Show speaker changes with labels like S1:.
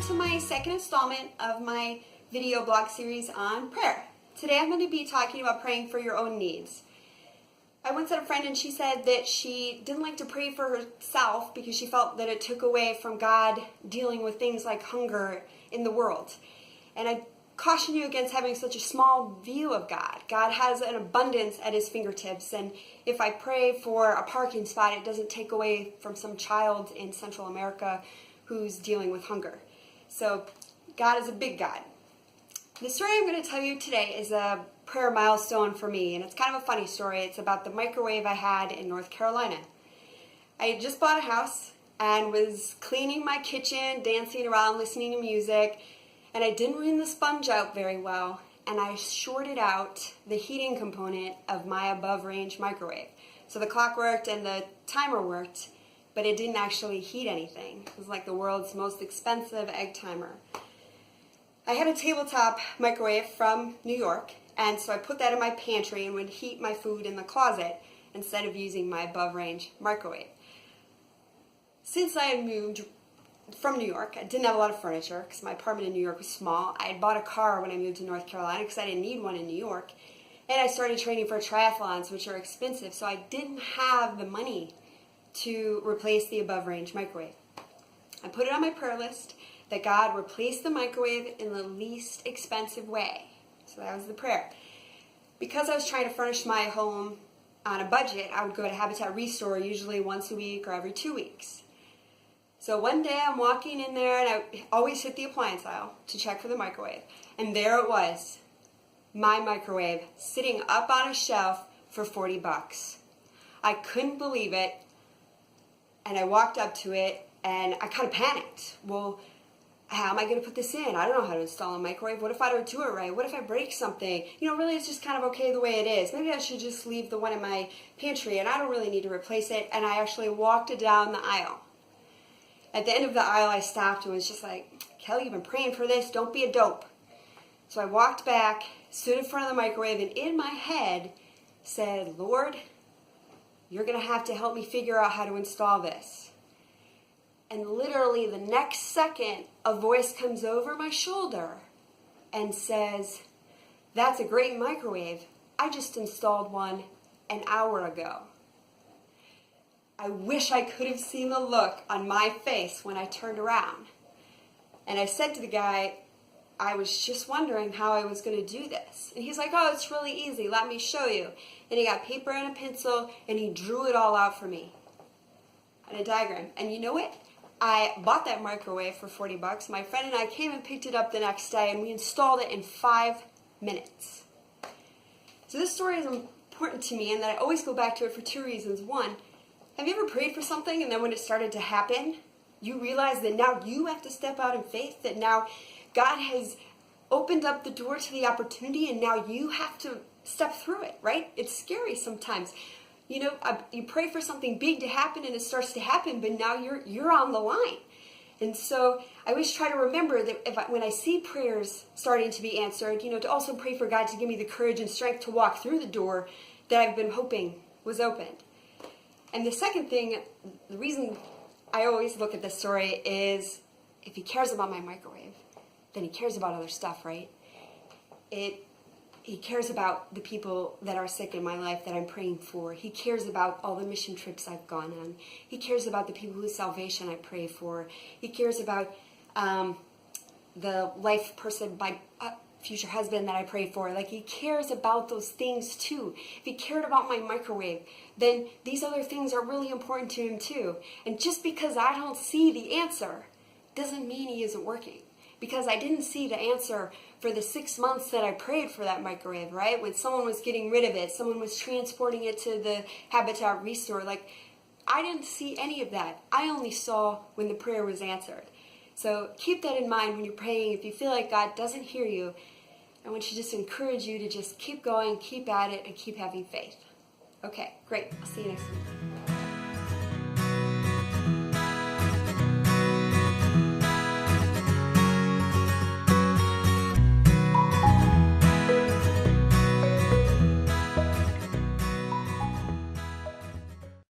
S1: welcome to my second installment of my video blog series on prayer. Today I'm going to be talking about praying for your own needs. I once had a friend and she said that she didn't like to pray for herself because she felt that it took away from God dealing with things like hunger in the world. And I caution you against having such a small view of God. God has an abundance at his fingertips, and if I pray for a parking spot, it doesn't take away from some child in Central America who's dealing with hunger. So God is a big God. The story I'm going to tell you today is a prayer milestone for me, and it's kind of a funny story. It's about the microwave I had in North Carolina. I had just bought a house and was cleaning my kitchen, dancing around, listening to music, and I didn't rinse the sponge out very well, and I shorted out the heating component of my above-range microwave. So the clock worked and the timer worked, but it didn't actually heat anything. It was like the world's most expensive egg timer. I had a tabletop microwave from New York, and so I put that in my pantry and would heat my food in the closet instead of using my above-range microwave. Since I had moved from New York, I didn't have a lot of furniture because my apartment in New York was small. I had bought a car when I moved to North Carolina because I didn't need one in New York. And I started training for triathlons, which are expensive, so I didn't have the money to replace the above-range microwave. I put it on my prayer list that God replace the microwave in the least expensive way. So that was the prayer. Because I was trying to furnish my home on a budget, I would go to Habitat Restore usually once a week or every 2 weeks. So one day I'm walking in there, and I always hit the appliance aisle to check for the microwave. And there it was, my microwave, sitting up on a shelf for $40. I couldn't believe it, and I walked up to it, and I kind of panicked. Well, how am I going to put this in? I don't know how to install a microwave. What if I don't do it right? What if I break something? Really it's just kind of okay the way it is. Maybe I should just leave the one in my pantry, and I don't really need to replace it. And I actually walked it down the aisle. At the end of the aisle, I stopped and was just like, Kelly, you've been praying for this. Don't be a dope. So I walked back, stood in front of the microwave, and in my head said, Lord, you're going to have to help me figure out how to install this. And literally the next second, a voice comes over my shoulder and says, that's a great microwave. I just installed one an hour ago. I wish I could have seen the look on my face when I turned around. And I said to the guy, I was just wondering how I was going to do this. And he's like, oh, it's really easy. Let me show you. And he got paper and a pencil, and he drew it all out for me on a diagram. And you know what? I bought that microwave for $40. My friend and I came and picked it up the next day, and we installed it in 5 minutes. So this story is important to me, and that I always go back to it for 2 reasons. One, have you ever prayed for something, and then when it started to happen, you realize that now you have to step out in faith, that now God has opened up the door to the opportunity, and now you have to step through it, right? It's scary sometimes. You pray for something big to happen, and it starts to happen, but now you're on the line. And so I always try to remember that when I see prayers starting to be answered, to also pray for God to give me the courage and strength to walk through the door that I've been hoping was opened. And the second thing, the reason I always look at this story is if he cares about my microwave, then he cares about other stuff, right? He cares about the people that are sick in my life that I'm praying for. He cares about all the mission trips I've gone on. He cares about the people whose salvation I pray for. He cares about the life person, my future husband that I pray for. He cares about those things too. If he cared about my microwave, then these other things are really important to him too. And just because I don't see the answer doesn't mean he isn't working. Because I didn't see the answer for the 6 months that I prayed for that microwave, right? When someone was getting rid of it, someone was transporting it to the Habitat Restore. I didn't see any of that. I only saw when the prayer was answered. So keep that in mind when you're praying. If you feel like God doesn't hear you, I want to just encourage you to just keep going, keep at it, and keep having faith. Okay, great. I'll see you next week.